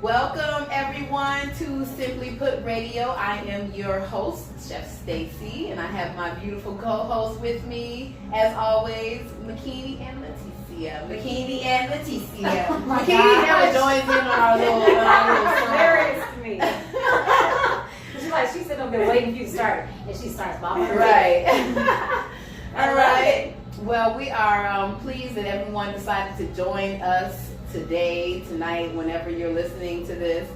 Welcome everyone to Simply Put Radio. I am your host, Chef Stacy, and I have my beautiful co-hosts with me, as always, Makini and Leticia. Makini never joins in on our little hilarious to me. She's sitting up there waiting for you to start, and she starts bobbing her head. Right. All right. Well, we are pleased that everyone decided to join us today, tonight, whenever you're listening to this.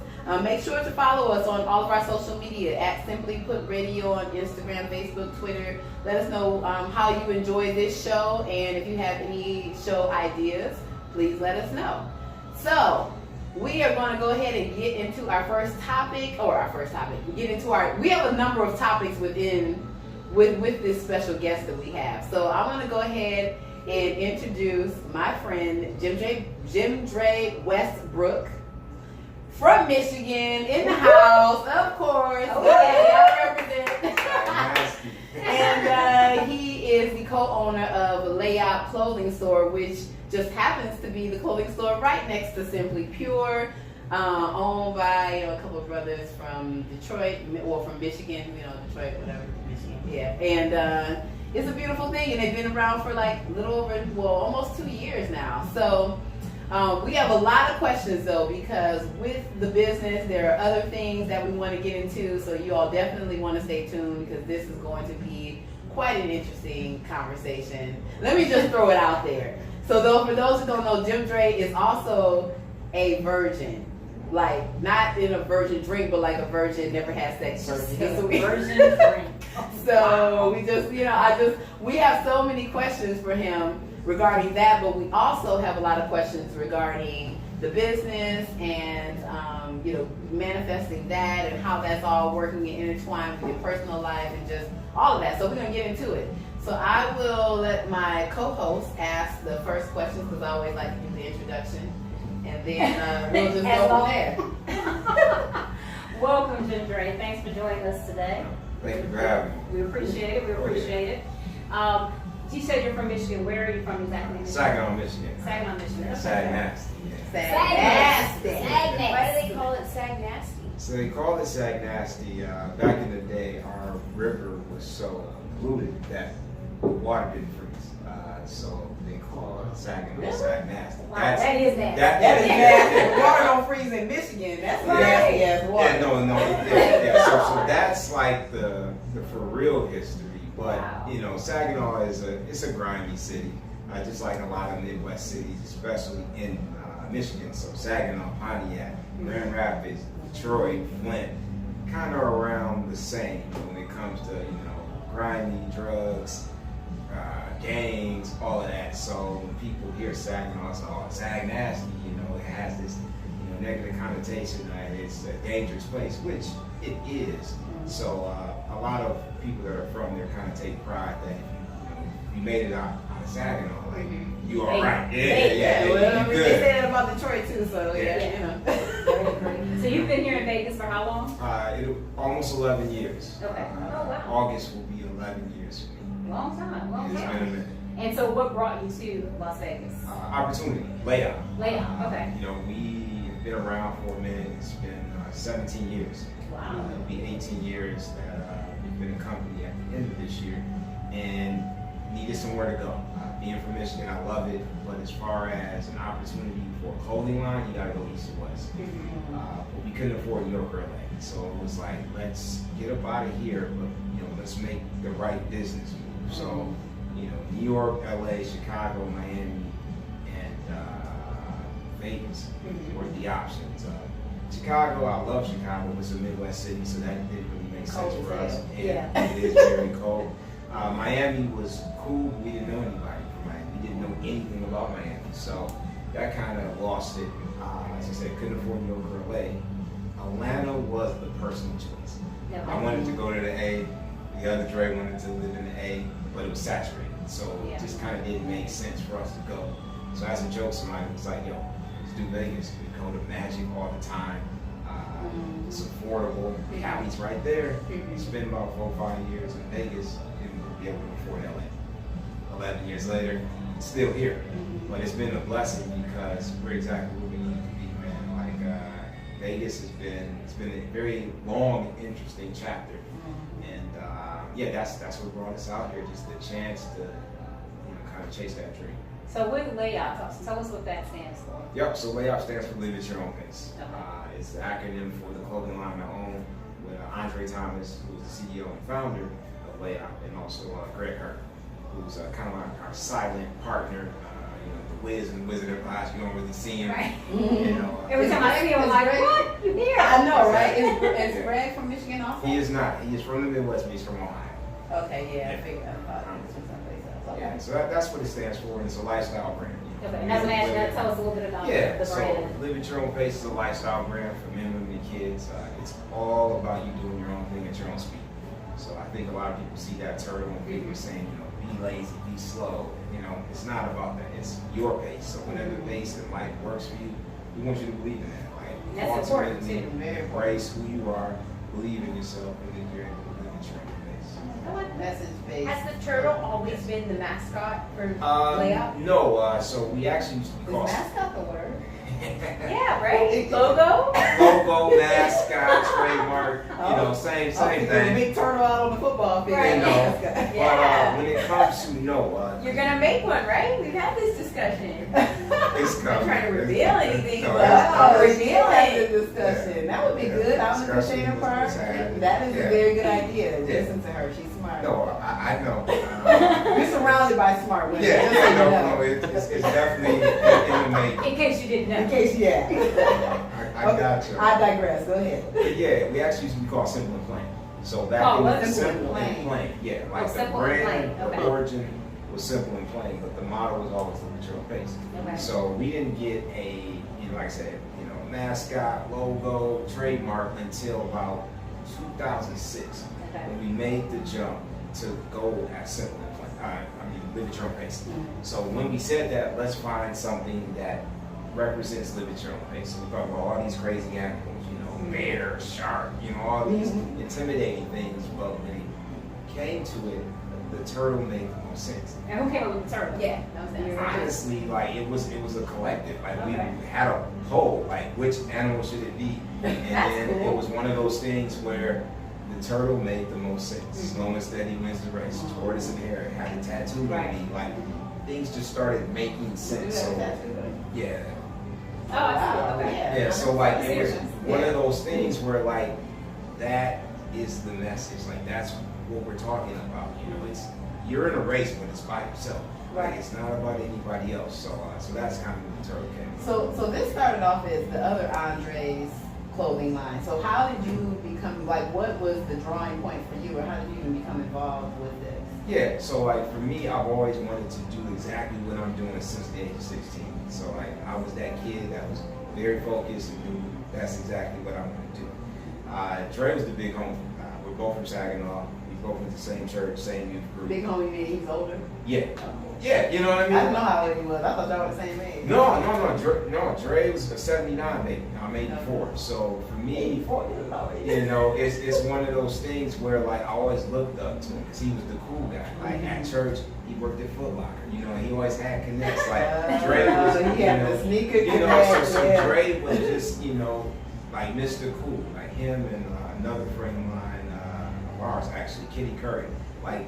Make sure to follow us on all of our social media at Simply Put Radio on Instagram, Facebook, Twitter. Let us know how you enjoy this show, and if you have any show ideas, please let us know. So, we are going to go ahead and get into our first topic. We have a number of topics with this special guest that we have. So I'm going to go ahead and introduce my friend JimDre Westbrook from Michigan in the house, of course. Okay, I represent. And he is the co-owner of Layop clothing store, which just happens to be the clothing store right next to Simply Pure, owned by a couple of brothers from Detroit, or from Michigan, Detroit, whatever, Michigan. Yeah, and it's a beautiful thing, and they've been around for like almost 2 years now. So we have a lot of questions though, because with the business, there are other things that we want to get into. So you all definitely want to stay tuned, because this is going to be quite an interesting conversation. Let me just throw it out there. So for those who don't know, JimDre is also a virgin. Like, not in a virgin drink, but like a virgin, never had sex virgin. He's a virgin drink. So we have so many questions for him regarding that, but we also have a lot of questions regarding the business and, manifesting that and how that's all working and intertwined with your personal life and just all of that. So we're going to get into it. So I will let my co-host ask the first question, because I always like to do the introduction, and then we'll just go from there. Welcome, JimDre. Thanks for joining us today. Thank you for having me. We appreciate it. You said you're from Michigan. Where are you from exactly? Saginaw, Michigan. Saginaw, Michigan. Sag Nasty. Sag Nasty. Why do they call it Sag Nasty? So they call it Sag Nasty. Back in the day, our river was so polluted that water didn't freeze. So they call it Saginaw Sag Nasty. Wow, that is nasty. That is nasty. Water don't freeze in Michigan. That's nasty as water. Yeah, no. So that's like the for real history. But wow. Saginaw is a grimy city, just like a lot of Midwest cities, especially in Michigan. So Saginaw, Pontiac, Grand Rapids, Detroit, Flint, kind of around the same when it comes to grimy, drugs, gangs, all of that. So when people hear Saginaw, it's Sag Nasty. It has this negative connotation that it's a dangerous place, which it is. So a lot of people that are from there kind of take pride that if you made it out of Saginaw, like you all right. Yeah. Well, they say that about Detroit too, so yeah. So you've been here in Vegas for how long? Almost 11 years. Okay. Oh wow. August will be 11 years for me. Long time. It's been a minute. And so what brought you to Las Vegas? Opportunity. Layop. Okay. We've been around for a minute. It's been 17 years. Wow. It'll be 18 years that we've been a company at the end of this year, and needed somewhere to go. Being from Michigan, I love it, but as far as an opportunity for a clothing line, you gotta go east or west. But we couldn't afford New York or LA, so it was like, let's get up out of here, but let's make the right business move. So, New York, LA, Chicago, Miami, and Vegas were the options. Chicago, I love Chicago. It's a Midwest city, so that didn't really make sense for us. And it is very cold. Miami was cool. We didn't know anybody from Miami. We didn't know anything about Miami, so that kind of lost it. As I said, couldn't afford New York or LA. Atlanta was the personal choice. I wanted to go to the A. The other Dre wanted to live in the A, but it was saturated, so it just kind of didn't make sense for us to go. So as a joke, somebody was like, "Yo, let's do Vegas. We go to Magic all the time. It's affordable. Cali's right there. Spend about 4 or 5 years in Vegas, and we'll be able to afford LA." 11 years later, it's still here. But it's been a blessing because we're exactly where we need to be, man. Like, Vegas it's been a very long and interesting chapter. And yeah, that's what brought us out here, just the chance to kind of chase that dream. So with Layop, tell us what that stands for. Yep, so Layop stands for Live at Your Own Pace. Okay. It's the acronym for the clothing line I own with Andre Thomas, who's the CEO and founder of Layop, and also Greg Hurt, who's kind of like our silent partner. The Wiz and the Wizard of Oz, you don't really see him. Right. Every time I see him, I'm like, what? You here? I know, right? Is Greg from Michigan also? He is not. He is from the Midwest, but he's from Ohio. Okay, yeah, I figured I thought he was from someplace else. Okay. Yeah, so that's what it stands for, and it's a lifestyle brand. Okay, and as an astronaut, tell us a little bit about the so brand. Live at Your Own Pace is a lifestyle brand for men, women, and kids. It's all about you doing your own thing at your own speed. So I think a lot of people see that turtle and people are saying, be lazy, be slow. It's not about that. It's your pace. So whatever pace in life works for you, we want you to believe in that. That's important too. Embrace who you are, believe in yourself, and then you're able to live at your own pace. I like Message based. Has the turtle always been the mascot for Layop? No, so we actually used to be Is called mascot the word? Yeah, right? Logo? logo, mascot, trademark, same Okay, the thing. big turtle out on the football field. Right. Mascot. But when it comes to You're gonna make one, right? We've had this discussion. it's I'm coming. not trying to reveal anything, No, but it's I'll coming. reveal That's it. a discussion. That would be Yeah. good. I'm the Discussion container was part. had. That is Yeah. a very good idea. Yeah. Listen to her. She's smart. No, I know. You're surrounded by smart women. Yeah, Just so you know. no, it's definitely in the making. In case you didn't know. In case, yeah. I got you. I digress. Go ahead. But yeah, we actually used to be called Simple and Plain. So back Oh, in what? Simple and Plain. Yeah, Oh, like the Simple and brand, Plain. Okay. the origin was simple and plain, but the model was always Live at Your Own Pace. Okay. So we didn't get a, like I said, mascot, logo, trademark until about 2006 Okay. when we made the jump to go at Simple and Plain. Live at Your Own Pace. So when we said that, let's find something that represents Live at Your Own Pace. So we thought about all these crazy animals, bear, shark, all these intimidating things. But when it came to it, the turtle made the most sense. And who came up with the turtle? Yeah, that was that. Honestly, it was a collective. We Okay. had a poll, which animal should it be? And That's then cool. it was one of those things where the turtle made the most sense. Slow and steady wins the race. Tortoise and hare had a tattoo Right. on me. Things just started making sense. So yeah. Oh, I see. Okay. Yeah, so it was Serious. one of those things where that is the message. That's what we're talking about. You're in a race, but it's by yourself. Right. It's not about anybody else. So that's kind of what the turtle came. So this started off as the other Andre's clothing line. So how did you become, what was the drawing point for you, or how did you even become involved with this? Yeah, so for me, I've always wanted to do exactly what I'm doing since the age of 16. So I was that kid that was very focused and knew that's exactly what I want to do. Dre was the big homie. We're both from Saginaw. We both went to the same church, same youth group. Big homie meaning he's older? Yeah. Yeah, you know what I mean? I didn't know how old he was. I thought y'all were the same age. No, Dre was a 79 baby. I'm 84. So for me, 84, it's one of those things where I always looked up to him because he was the cool guy. At church, he worked at Foot Locker. He always had connects. Dre was, he had the sneaker connect, so yeah. Dre was just, Mr. Cool. Him and another friend of mine, of ours actually, Kenny Curry.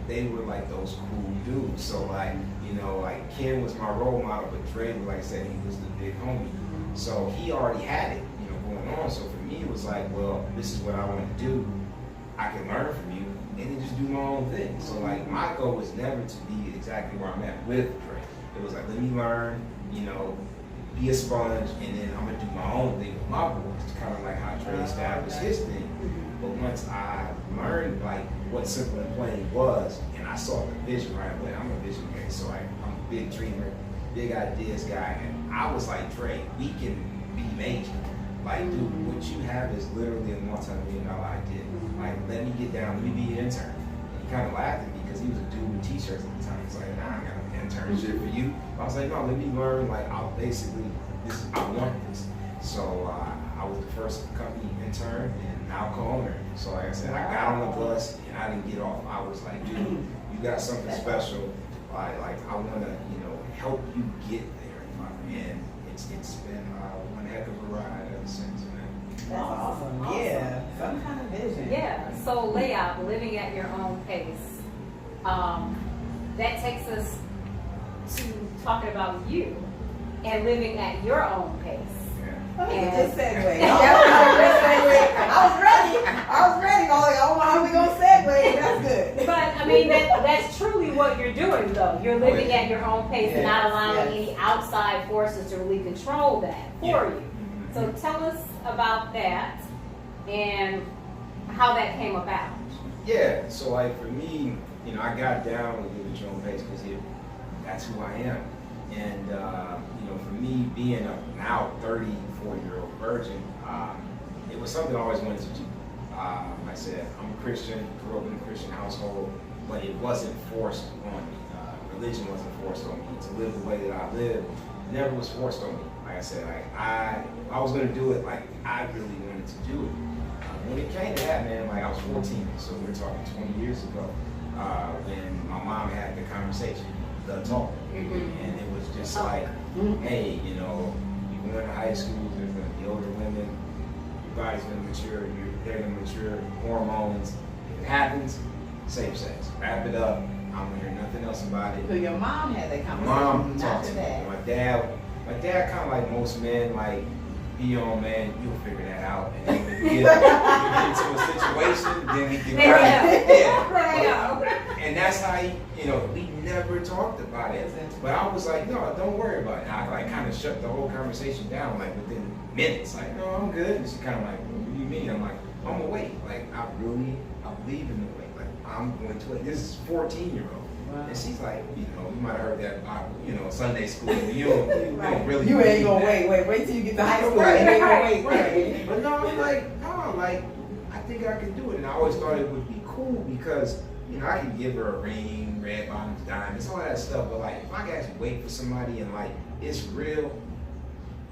They were those cool dudes. So Ken was my role model, but Dre, like I said, he was the big homie. So he already had it, going on. So for me, it was well, this is what I want to do. I can learn from you and then just do my own thing. So my goal was never to be exactly where I'm at with Dre. It was let me learn, be a sponge, and then I'm gonna do my own thing with my boys. It's kind of how Dre established his thing. But once I learned what Simple and Plain was, and I saw the vision right away. I'm a visionary, so I'm a big dreamer, big ideas guy, and I was Dre, we can be major. Dude, what you have is literally a multi-million-dollar idea. Let me get down, let me be an intern. And he kind of laughed at me because he was a dude with t-shirts at the time. He's nah, I got an internship for you. I was no, let me learn. I'll basically, I want this. So I was the first company intern and now co-owner. So I said, I got on the bus and I didn't get off. I was dude, you got something special. I want to, help you get there. And it's been one heck of a ride ever since. So Layop, living at your own pace, that takes us to talking about you and living at your own pace. Just segue. I was ready. I don't know how we gonna segue. That's good. But I mean, that's truly what you're doing, though. You're living at your own pace and not allowing any outside forces to really control that for you. So tell us about that and how that came about. Yeah, so like for me, I got down with living at your own pace because that's who I am. And, for me being a now 34-year-old virgin, it was something I always wanted to do. Like I said, I'm a Christian, grew up in a Christian household, but it wasn't forced on me. Religion wasn't forced on me. To live the way that I live never was forced on me. Like I said, I was going to do it like I really wanted to do it. When it came to that, man, I was 14, so we're talking 20 years ago, when my mom had the conversation, the talk. And it was just like, hey, you're going to high school, there's going to be older women, your body's going to mature, they're going to mature, hormones. If it happens, safe sex. Wrap it up. I don't hear nothing else about it. So your mom had that conversation. Mom talked to me. That. My dad kind of like most men, be your own man, you'll figure that out. And then if you get into a situation, then we can And that's how we never talked about it. But I was like, no, don't worry about it. And I kind of shut the whole conversation down within minutes. No, I'm good. And she kind of what do you mean? I'm like, I'm gonna wait. I believe in the wait. I'm going to wait. This is 14-year-old. Wow. And she's like, you might have heard that Bible, Sunday school. You don't really. You ain't gonna wait till you get to high school. Right. You ain't gonna wait. But no, I'm like, no, I think I can do it. And I always thought it would be cool because, I can give her a ring, red bottoms, diamonds, all that stuff. But if I can actually wait for somebody and it's real,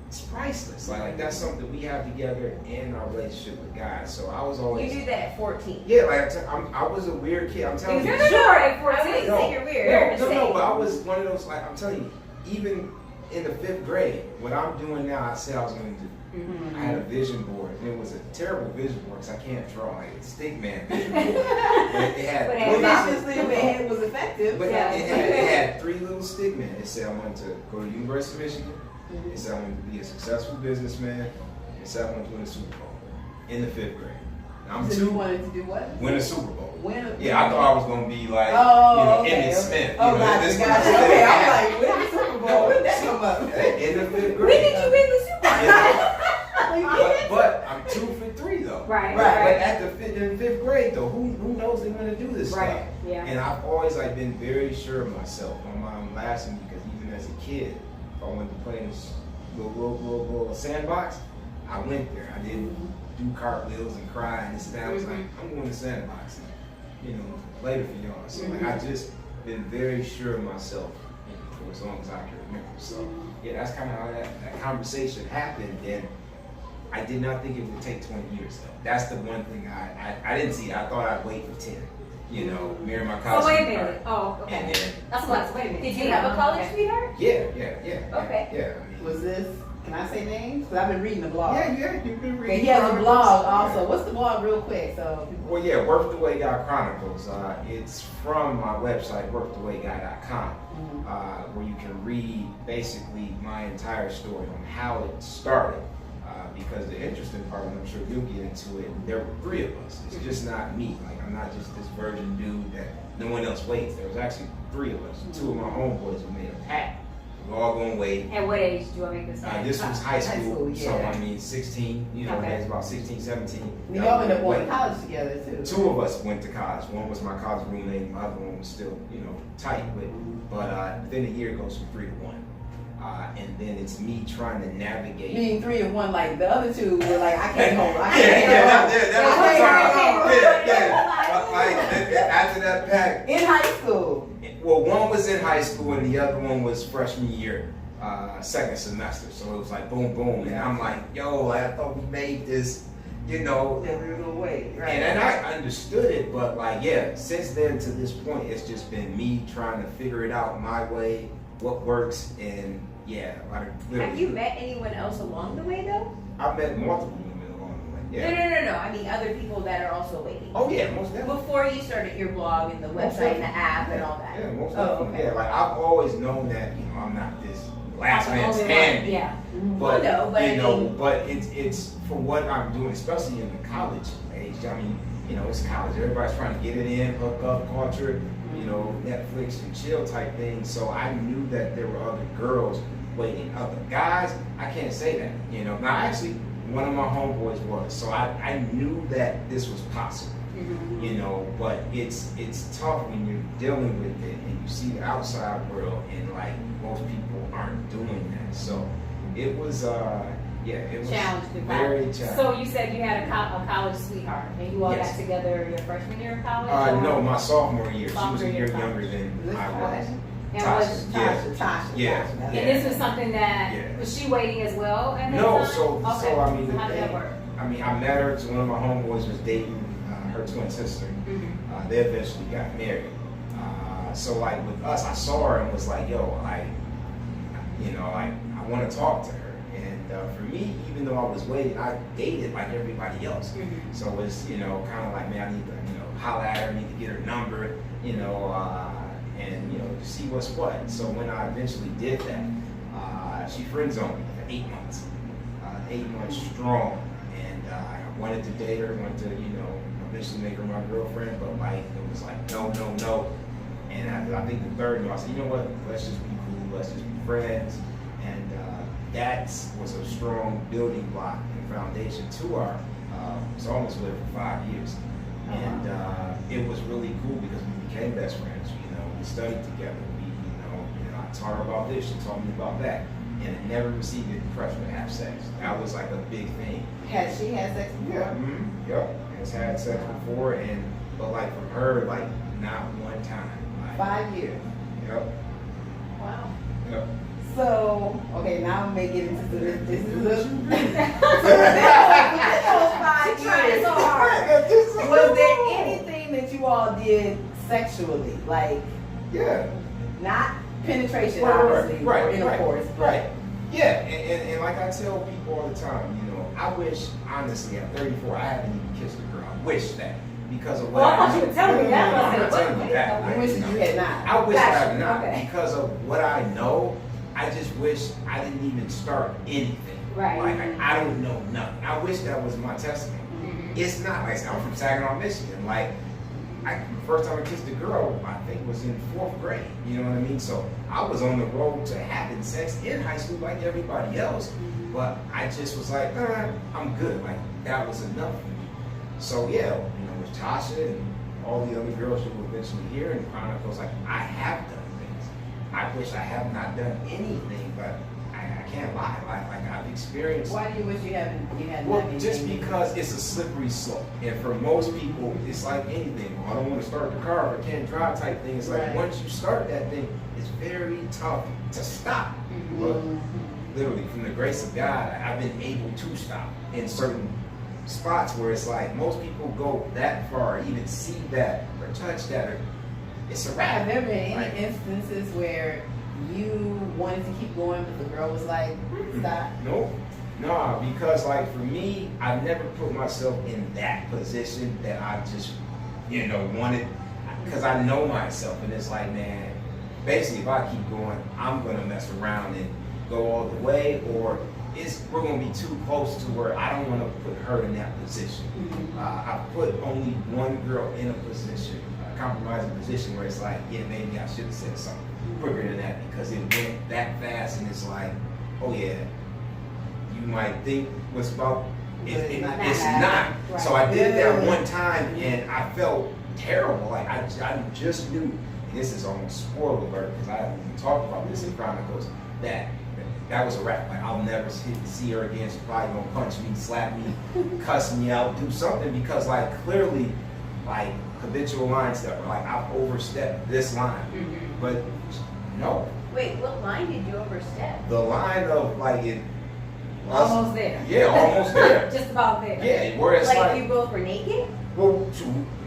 it's priceless. That's something we have together in our relationship with God. So I was always. You do that at 14. Yeah, I was a weird kid. I'm telling you. Sure, at 14. I wouldn't say you're weird. No, but I was one of those. I'm telling you, even in the 5th grade, what I'm doing now, I said I was going to do. I had a vision board, and it was a terrible vision board because I can't draw a stick man vision board. But it had. Obviously, it was effective. But it had 3 little stick men. It said I wanted to go to the University of Michigan. It said I wanted to be a successful businessman. It said I wanted to win a Super Bowl in the 5th grade. Now, you wanted to do what? Win a Super Bowl. Yeah, I thought I was going to be Emmitt Smith. Gotcha. Okay, I'm like, win the Super Bowl. When did that come up? In the 5th grade. When did you win the Super Bowl? But I'm 2 for 3 though. Right. But at the in 5th grade though, who knows they're gonna do this stuff? Yeah. And I've always been very sure of myself. My mom laughs at me because even as a kid, if I wanted to play in this little sandbox, I went there. I didn't do cartwheels and cry and this and that. I was like, I'm going to sandbox and later for y'all. So I just been very sure of myself for as long as I can remember. So yeah, that's kind of how that conversation happened. And I did not think it would take 20 years though. That's the one thing I didn't see. I thought I'd wait for 10. Marry my college. Oh, wait a minute. Oh, okay. And then, that's what. Wait a minute. Did you have a college sweetheart? Yeah. Okay. Yeah. Was this? Can I say names? Because I've been reading the blog. Yeah, you've been reading. He has a blog also. What's the blog, real quick? Well, yeah, WaitUpGuy Chronicles. It's from my website, WaitUpGuy.com, where you can read basically my entire story on how it started. Because the interesting part, and I'm sure you'll get into it, there were 3 of us. It's just not me. I'm not just this virgin dude that no one else waits. There was actually 3 of us. 2 of my homeboys who made a pact. We're all going to wait. At what age do you want to make this? This was high school, yeah. So 16, it's about 16, 17. Y'all ended up going to college together too. 2 of us went to college. One was my college roommate, my other one was still, tight. But within a year it goes from 3 to 1. And then it's me trying to navigate. Being 3 of 1, the other 2 were I can't hold. After that pact. In high school. Well, one was in high school and the other one was freshman year, 2nd semester. So it was boom, boom. And I'm like, yo, I thought we made this, That we were gonna wait. Right. And I understood it, but since then to this point, it's just been me trying to figure it out my way, what works, and have you met anyone else along the way though? I've met multiple women along the way. Yeah. No. I mean, other people that are also waiting. Oh yeah, most definitely. Before you started your blog and the website and the app and all that. Yeah, most Oh, definitely. okay. Yeah, like I've always known that I'm not this last man standing. Yeah. But Well, no, but I mean- but it's for what I'm doing, especially in the college age. I mean, it's college. Everybody's trying to get it in, hook up culture, Netflix and chill type thing. So I knew that there were other girls waiting. Other guys, I can't say that. Now actually, one of my homeboys was. So I knew that this was possible. But it's tough when you're dealing with it and you see the outside world and like most people aren't doing that. So it was it was Challenging. very challenging. So you said you had a college sweetheart, and you all Yes. got together your freshman year of college? No, my sophomore year. She was Sophomore a year year younger college. than I was. And Tasha, was yeah. Yeah. and this was something that Yeah. was she waiting as well at that No, time? so Okay. I mean, So how did that the work? thing, I mean, I met her. So one of my homeboys was dating her twin sister. They eventually got married. So like with us, I saw her and was like, yo, I want to talk to her. And for me, even though I was waiting, I dated like everybody else. So it was, kind of like, man, I need to, holler at her, I need to get her number, and to see what's what. So when I eventually did that, she friend zoned me for 8 months, 8 months strong, and I wanted to date her, wanted to, eventually make her my girlfriend, but like it was like no. And after I think the third no, I said, you know what? Let's just be cool. Let's just be friends. And that was a strong building block and foundation to our. So almost with her for 5 years, and it was really cool because we became best friends. We studied together. I taught her about this. She taught me about that. And I never received the pressure to have sex. That was like a big thing. Has she had sex with you? Yep. Has had sex before, but like from her, like not one time. Like, 5 years. Yep. Wow. Yep. So, okay, now I'm making it into this. This is a. She tried so hard. Was there anything that you all did sexually, like Yeah. not penetration, Right, obviously, right, or intercourse, but right. Yeah, and like I tell people all the time, I wish, honestly, at 34, I haven't even kissed a girl. I wish that because of what Well, I thought you would tell me that. I'm I not said, telling wait, you that. you wish that you had not. I wish I Gotcha. had not Okay. because of what I know. I just wish I didn't even start anything. Right. Like I don't know nothing. I wish that was my testimony. It's not like I'm from Saginaw, Michigan. Like first time I kissed a girl, I think was in 4th grade. You know what I mean? So I was on the road to having sex in high school like everybody else, but I just was like, I'm good. Like that was enough for me. So yeah, with Tasha and all the other girls you will eventually hear in the Chronicles, like I have done things. I wish I have not done anything, but I can't lie. Like I've experienced. Why do you wish you hadn't Well, done just anything? because it's a slippery slope, and for most people, it's like anything. Well, I don't want to start the car, or can't drive type thing. It's like Right. once you start that thing, it's very tough to stop. But literally, from the grace of God, I've been able to stop in certain spots where it's like most people go that far, even see that or touch that, or it's a wrap. Have there been any Like, instances where you wanted to keep going, but the girl was like, stop? Nope. Nah, because like for me, I've never put myself in that position that I just, wanted, because I know myself, and it's like, man, basically if I keep going, I'm gonna mess around and go all the way, or we're gonna be too close to where I don't want to put her in that position. I put only one girl in a position, a compromising position, where it's like, yeah, maybe I should have said something quicker than that because it went that fast, and it's like, oh yeah, you might think what's about it's not. Right. So I did that one time, and I felt terrible. Like I just knew, and this is almost spoiler alert because I talked about this in Chronicles, that was a wrap. Like I'll never see her again. She's probably gonna punch me, slap me, cuss me out, do something because like clearly, like habitual line stuff. Like I've overstepped this line, but no. Wait, what line did you overstep? The line of like it. Almost there. Yeah, almost there. Just about there. Yeah, where it's Like like you both were naked? well,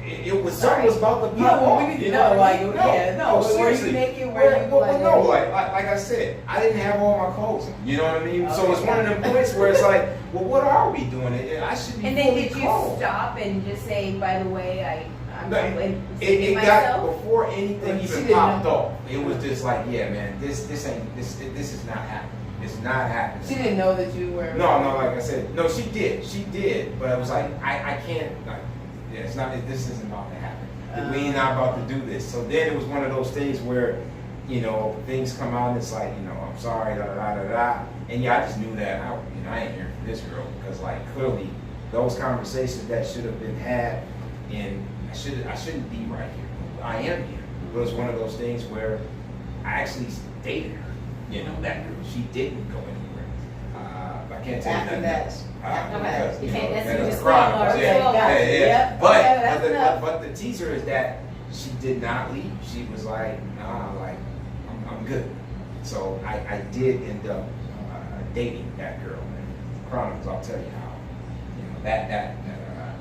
it was something was about to No, pop off. we need to You know, know, like, no, yeah, no, were you seriously. naked? Were you like, no, like I said, I didn't have all my clothes on. You know what I mean? So it's one of them points where it's like, well, what are we doing? I should be And then fully did you clothed. stop and just say, by the way, I'm No, saving it got myself? before anything She even didn't popped know. off. It was just like, yeah, man, this is not happening. It's not happening. She didn't know that you were. No, like I said, no, she did, but I was like, I can't, like, yeah, it's not, this isn't about to happen. We ain't not about to do this. So then it was one of those things where, you know, things come out and it's like, you know, I'm sorry, da da da da da. And yeah, I just knew that I ain't here for this girl because like clearly those conversations that should have been had, and I shouldn't be right here. I am here. It was one of those things where I actually dated her. You know, that girl, she didn't go anywhere. I can't tell you After nothing that. else. After Because, You you know, can't, that's that you is just chronicles, spoiler. yeah, Gotcha. yeah, yeah. Yep. Okay, that's But, enough. but the teaser is that she did not leave. She was like, nah, like, I'm good. So I did end up dating that girl. And chronicles, I'll tell you how, you know,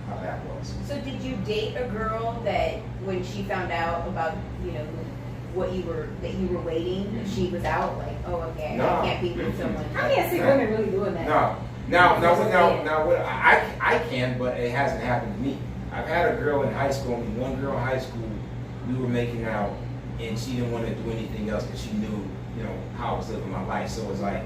how that was. So did you date a girl that when she found out about, you know, that you were waiting, she was out like, oh, okay, No. I can't be with someone. I can't see women really doing that. No. Now, what I can, but it hasn't happened to me. I've had a girl in high school, one girl in high school, we were making out, and she didn't want to do anything else because she knew, you know, how I was living my life. So it was like,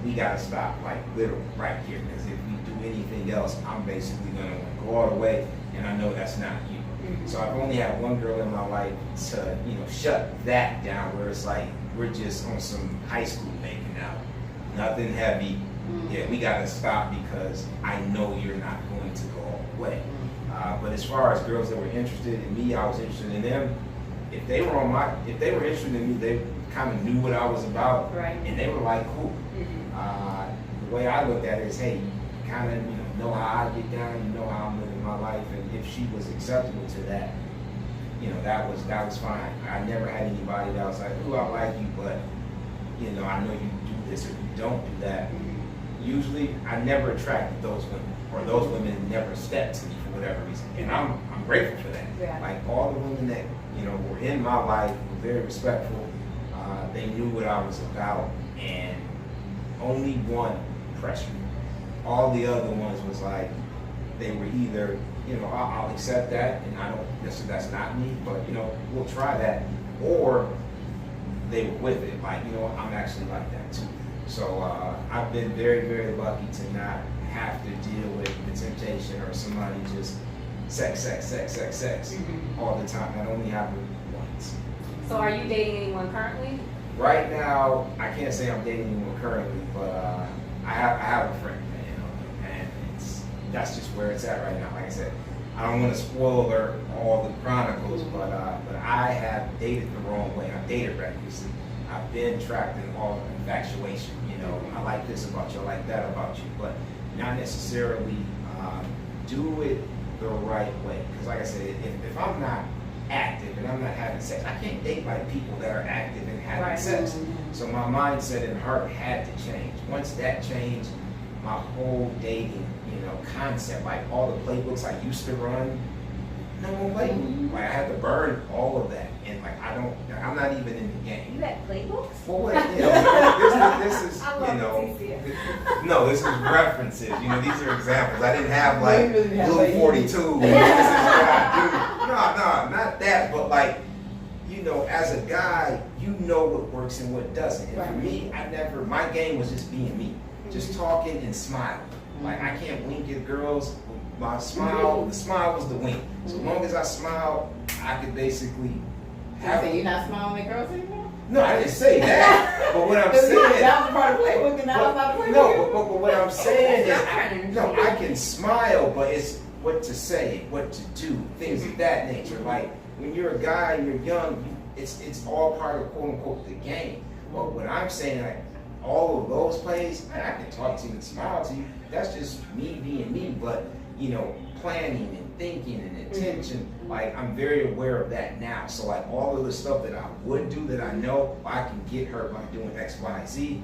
we gotta stop, like, literally right here, because if we do anything else, I'm basically gonna go all the way, and I know that's not you. So I've only had one girl in my life to, you know, shut that down, where it's like, we're just on some high school making out. Nothing heavy. Yeah, we gotta stop because I know you're not going to go all the way. But as far as girls that were interested in me, I was interested in them. If they were interested in me, they kind of knew what I was about, Right. and they were like, cool. The way I looked at it is, hey, you kind of, you know how I get down, you know how I'm living my life, and if she was acceptable to that, you know, that was fine. I never had anybody that was like, ooh, I like you, but, you know, I know you do this or you don't do that. Usually, I never attracted those women, or those women never stepped to me for whatever reason, and I'm grateful for that. Yeah. Like all the women that, you know, were in my life were very respectful. They knew what I was about, and only one pressure. All the other ones was like, they were either, you know, I'll accept that, and I don't, that's not me, but, you know, we'll try that, or they were with it, like, you know, I'm actually like that too. So I've been very, very lucky to not have to deal with the temptation or somebody just sex all the time. That only happened once. So are you dating anyone currently? Right now, I can't say I'm dating anyone currently, but I have a friend, you know, and that's just where it's at right now. Like I said, I don't want to spoil all the chronicles, but I have dated the wrong way. I've dated recklessly. I've been trapped in all the infatuation. You know, I like this about you, I like that about you, but not necessarily do it the right way. Because like I said, if I'm not active and I'm not having sex, I can't date like people that are active and having Right. sex. So my mindset and heart had to change. Once that changed, my whole dating, you know, concept, like all the playbooks I used to run, no more playbook. Like I had to burn all of that, and like I'm not even in the game. You had playbooks? Well, what, you know, this is, I love you know, TCF. no, this is references. You know, these are examples. I didn't have like You didn't have, Blue like, 42. This is what I do. No, not that, but like, you know, as a guy, you know what works and what doesn't. And for me, my game was just being me, just talking and smiling. Like I can't wink at girls. My smile, the smile was the wink. So long as I smiled, I could basically have. So you're not smiling at girls anymore? No, I didn't say that. But what I'm saying, that was part of playbook, and now it's not playbook. no, but what I'm saying is, no, I can smile, but it's what to say, what to do, things of that nature. Like when you're a guy and you're young, it's all part of quote unquote the game. But what I'm saying, like all of those plays, I can talk to you and smile to you. That's just me being me. But you know, planning and thinking and intention, like I'm very aware of that now. So like all of the stuff that I would do that I know I can get her by doing X, Y, Z,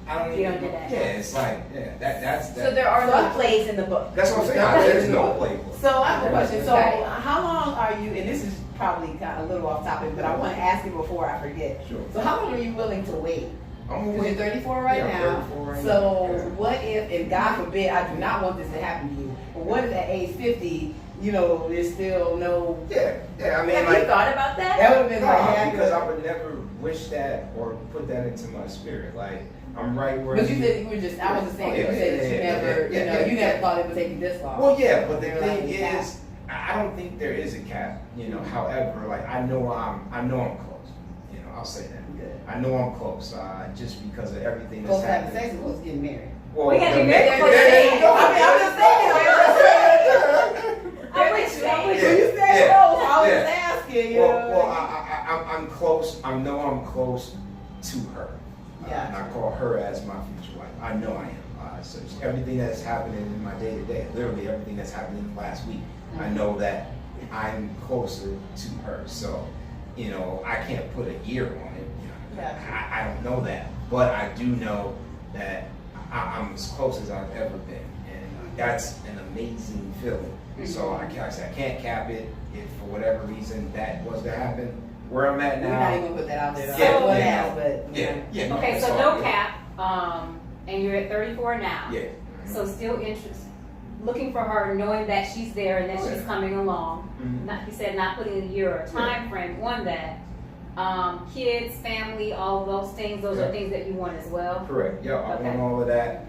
I don't You even. don't do that. Yeah, it's like that's. So there are no plays in the book. That's what I'm saying. There's no playbook. So I have a question. So Okay. how long are you, and this is probably kind of a little off topic, but I want to ask you before I forget. Sure. So how long are you willing to wait? I'm Because you're 34 right Yeah, I'm now. 34 right So now. Yeah. what if, and God forbid, I do not want this to happen to you, but what if at age 50, you know, there's still no, Yeah. I mean, Have like you thought about that? that would have been like, no, yeah, because I would never wish that or put that into my spirit. Like I'm right where. but you said you were just, I wasn't saying, you said that you never, you know, you never thought it would take you this long. Well, yeah, but the You're thing like, yeah. is, I don't think there is a cap. You know, however, like I know I'm close. You know, I'll say that. Good. I know I'm close, just because of everything that's Close to having happening. sex or close to getting married? Well, We gotta be the- married before there the you go. I mean, I'm just saying. I'm with you. I'm with When you. you said close, I was Yeah. just asking, you know. Well, I'm close. I know I'm close to her. Yeah. And I call her as my future wife. I know I am. So everything that's happening in my day to day, literally everything that's happening last week, I know that I'm closer to her. So, you know, I can't put a year on it. You know, Gotcha. I don't know that, but I do know that I'm as close as I've ever been, and that's an amazing feeling. So I can't cap it. If for whatever reason that was to happen, where I'm at We're not even now, gonna put that out there. Yeah, Though. yeah. But yeah. No, Okay, it's so all no good. cap, and you're at 34 now. Yeah. So still looking for her, knowing that she's there and that Oh, she's yeah. coming along. Mhm. Not, you said not putting a year or a time frame on that. Kids, family, all of those things, those Yeah. are things that you want as well. Correct. Yeah, I Okay. want all of that.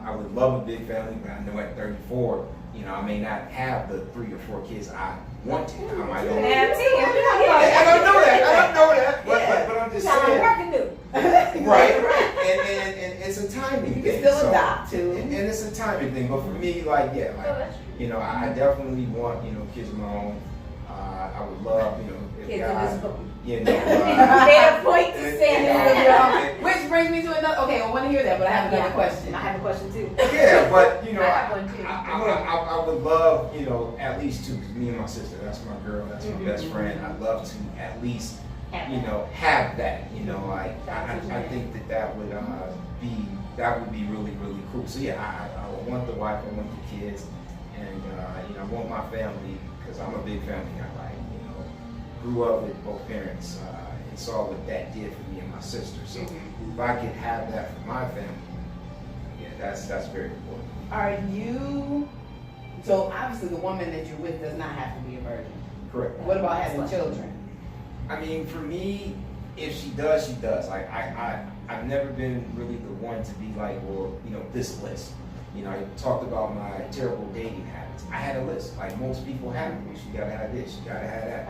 I would love a big family, but I know at 34, you know, I may not have the 3 or 4 kids I want to. I might You not. can have 10. I don't know that. But I'm just Sound like saying. work to do. Right. And it's a timing You thing. can still so- adopt too. And it's a timing thing. But for me, like, yeah, like, you know, I definitely want, you know, kids of my own. I would love, you know, if Kids in this God, book. you know, They're a point to stand yeah. Which brings me to another. Okay, I want to hear that, but I have another question. I have a question too. Yeah, but you know, I have one too. I would love, you know, at least 2, 'cause me and my sister, that's my girl, that's my best friend. I'd love to at least, you know, have that, you know, like I think that would be really cool. So yeah, I want the wife, I want the kids, and you know, I want my family because I'm a big family guy. Like, you know, grew up with both parents and saw what that did for me and my sister. So if I could have that for my family, yeah, that's very important. Are you? So obviously, the woman that you're with does not have to be a virgin. Correct. What about having children? I mean, for me, if she does, she does. Like I've never been really the one to be like, well, you know, this list. You know, I talked about my terrible dating habits. I had a list. Like most people have a list. You gotta have this. You gotta have that.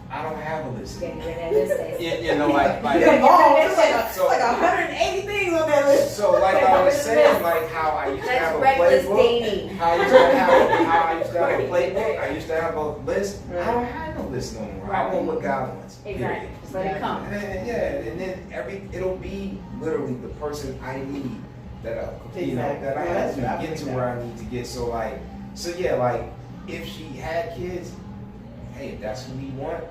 I don't have a list. Getting rid of this day. You know, like It's So- like 180 things on that list. so like I was saying, like how I used to That's have a reckless playbook. dating. How I used to have a playbook. I used to have a list. I don't have no list no more. I want what God wants. Exactly. Period. Just let it come. And then it'll be literally the person I need that I, you know, Exactly. that I Yeah, have that's to what I get believe to that. where I need to get. So yeah, like if she had kids, hey, if that's who we want,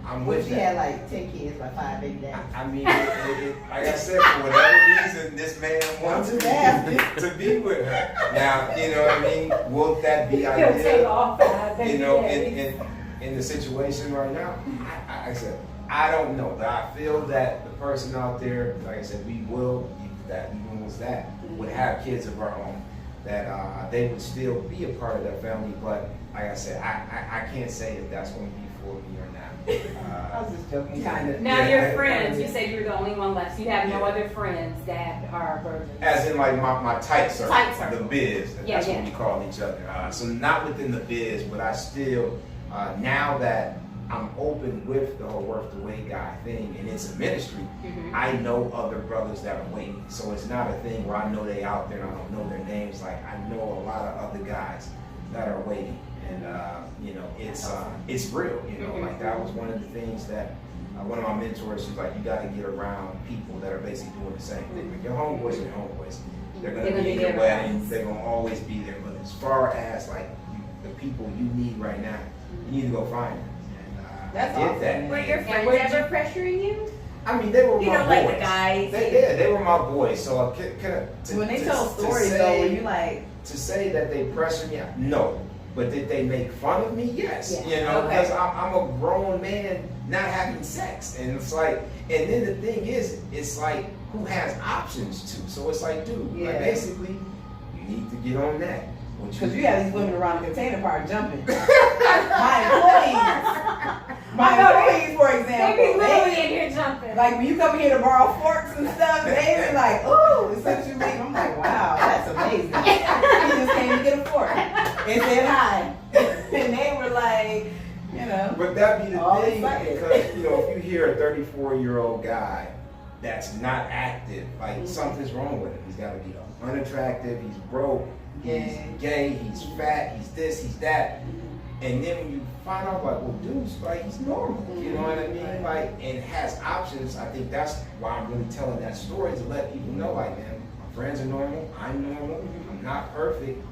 I'm What with if she that. had like 10 kids by 5 baby daddies? I mean, like I said, for whatever reason, this man wants I'm just asking. to be with her. Now, you know what I mean? Will that be He'll take ideal? off. You know, in the situation right now, I said, I don't know. But I feel that the person out there, like I said, would have kids of our own, that they would still be a part of their family. But like I said, I can't say if that's going to be for me or not. I was just joking, kind of. Now Yeah, your I- friends, you said you're the only one left. So you have no Yeah. other friends that are virgins. As in like my tight circle, Tight circle. the biz, Yeah, that's yeah. what we call each other. So not within the biz, but I still, now that I'm open with the whole Worth the Wait guy thing and it's a ministry, Mhm. I know other brothers that are waiting. So it's not a thing where I know they out there and I don't know their names. Like I know a lot of other guys that are waiting. And you know, it's real, you know, Mhm. like that was one of the things that one of my mentors, she's like, you got to get around people that are basically doing the same thing. Like your homeboys are your homeboys. They're going to be in your there. wedding. They're going to always be there. But as far as like the people you need right now, you need to go find them. And That's I did awesome. that. Were your And friends where did ever pressuring you? I mean, they were You my know, boys. like the guys. They were my boys. So When they tell stories though, were you like, to say that they pressure me? No. But did they make fun of me? Yes. Yeah. You know, Okay. because I'm a grown man not having sex, and it's like, and then the thing is, it's like, who has options to? So it's like, dude, like Yeah. basically, you need to get on that. because you have these women around the container park jumping. My employees, for They example, be literally in here jumping. like when you come here to borrow forks and stuff, they be like, "Ooh," as soon as you leave, I'm like, "Wow, that's amazing." He just came to get a fork and said hi, and they were like, you know, But that be the All thing, excited. because you know, if you hear a 34-year-old guy that's not active, like something's wrong with him. He's got to be unattractive. He's broke. He's gay. He's fat. He's this. He's that. And then when you find out, like, well, dude's like, he's normal. You know what I mean? Like, and has options. I think that's why I'm really telling that story, to let people know, like, man, my friends are normal. I'm normal. I'm not perfect.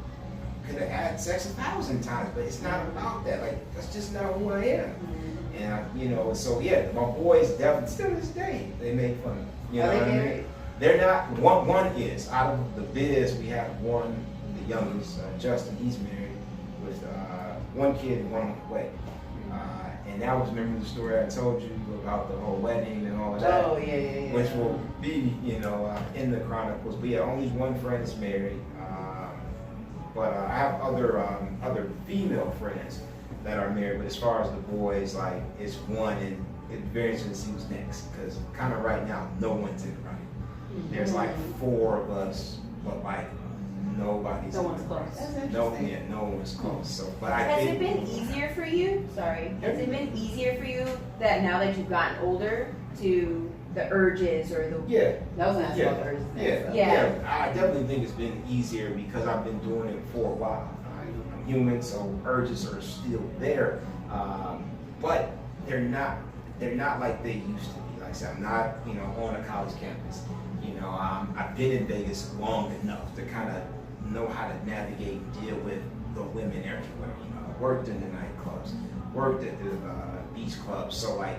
Could have had sex 1,000 times, but it's not about that. Like, that's just not who I am. And you know, so yeah, my boys definitely still to this day they make fun of me. You know Are they what I mean? married? They're not. One is out of the biz. We have one, the youngest, Justin. He's married with one kid and one on the way. And that was, remember the story I told you about the whole wedding and all of that, oh yeah. which will be, you know, in the chronicles. But yeah, only one friend is married. But I have other female friends that are married. But as far as the boys, like, it's one, and it's very interesting to see who's next. Because kind of right now, no one's in the running. There's like 4 of us, but like nobody's. No in one's the close. running. That's No, interesting. yeah, no one's close. So, but I Has think it been easier for you? Sorry. Has it been easier for you that now that you've gotten older to the urges or the yeah. That was not Yeah. about Thursday. Yeah, Yeah. I definitely think it's been easier because I've been doing it for a while. I'm human, so urges are still there, but they're not like they used to be. Like I said, I'm not, you know, on a college campus. You know, I've been in Vegas long enough to kind of know how to navigate and deal with the women everywhere. You know, I worked in the nightclubs, worked at the beach clubs, so like,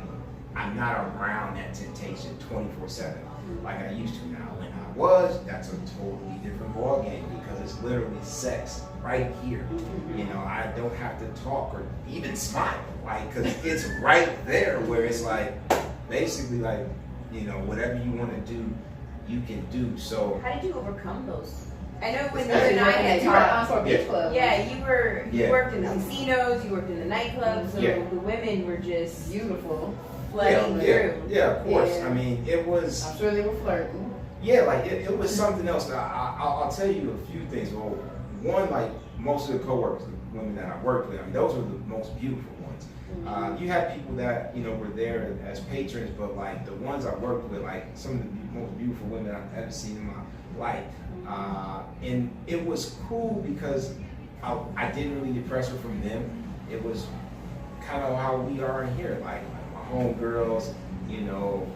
I'm not around that temptation 24/7 like I used to. Now, when I was, that's a totally different ball game because it's literally sex right here. You know, I don't have to talk or even smile, like, because it's right there where it's like, basically, like, you know, whatever you want to do, you can do. So, How did you overcome those? I know when you Especially and I working had at talked. Encore Beach Club. Yeah, you Yeah. worked in the casinos, you worked in the nightclubs, so Yeah. the women were just Beautiful. flooding through. yeah, of course. Yeah. I mean, it was. I'm sure they were flirting. Yeah, like it was something else. I'll tell you a few things. Well, one, like most of the coworkers, the women that I worked with, I mean, those were the most beautiful ones. You had people that, you know, were there as patrons, but like the ones I worked with, like some of the most beautiful women I've ever seen in my life. And it was cool because I didn't really get pressure from them. It was kind of how we are in here, like my homegirls, you know,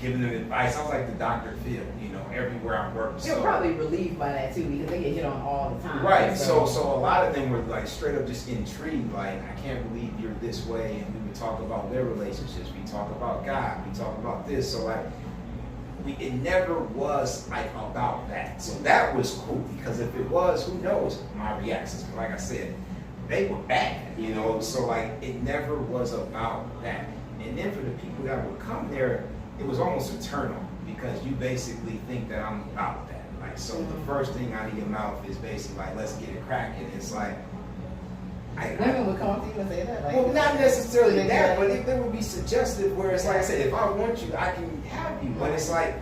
giving them advice. I was like the Dr. Phil, you know, everywhere I worked. You're probably relieved by that too because they get hit on all the time. Right. So a lot of them were like straight up just intrigued. Like, I can't believe you're this way. And we would talk about their relationships. We talk about God. We talk about this. So like, it never was like about that. So that was cool because if it was, who knows my reactions. But like I said, they were bad, you know. So like, it never was about that. And then for the people that would come there, it was almost a turn on because you basically think that I'm about that. Like, so the first thing out of your mouth is basically like, let's get it cracking. It's like, Women would come up to you and say that. Like, well, not necessarily that, but it would be suggestive where it's like I said, if I want you, I can have you. But it's like,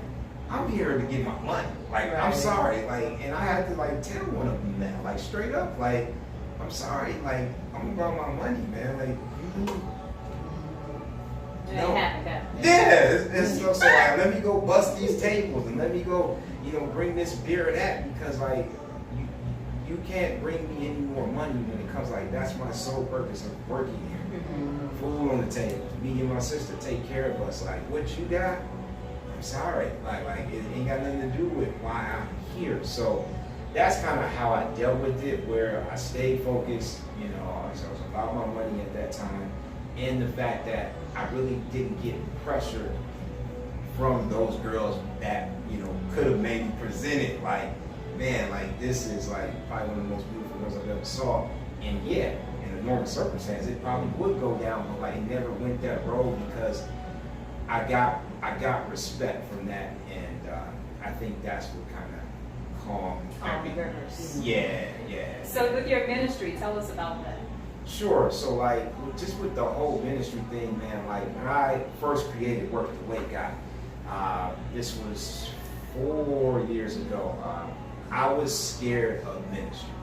I'm here to get my money. Like, I'm sorry. Like, and I had to like tell one of them that, like, straight up, like, I'm sorry. Like, I'm about my money, man. Like, It ain't happened. yeah, it's so like, let me go bust these tables and let me go, you know, bring this beer or that because like you can't bring me any more money when it comes like that's my sole purpose of working here. Food on the table, me and my sister take care of us. Like what you got, I'm sorry, like it ain't got nothing to do with why I'm here. So that's kind of how I dealt with it, where I stayed focused. You know, I was about my money at that time. And the fact that I really didn't get pressure from those girls that, you know, could have maybe presented like, man, like this is like probably one of the most beautiful girls I've ever saw. And yeah, in a normal circumstance, it probably would go down, but like it never went that road because I got respect from that, and I think that's what kind of calmed everything. Yeah. So with your ministry, tell us about that. Sure. So like, just with the whole ministry thing, man. Like when I first created WaitUpGuy, this was 4 years ago. I was scared of ministry,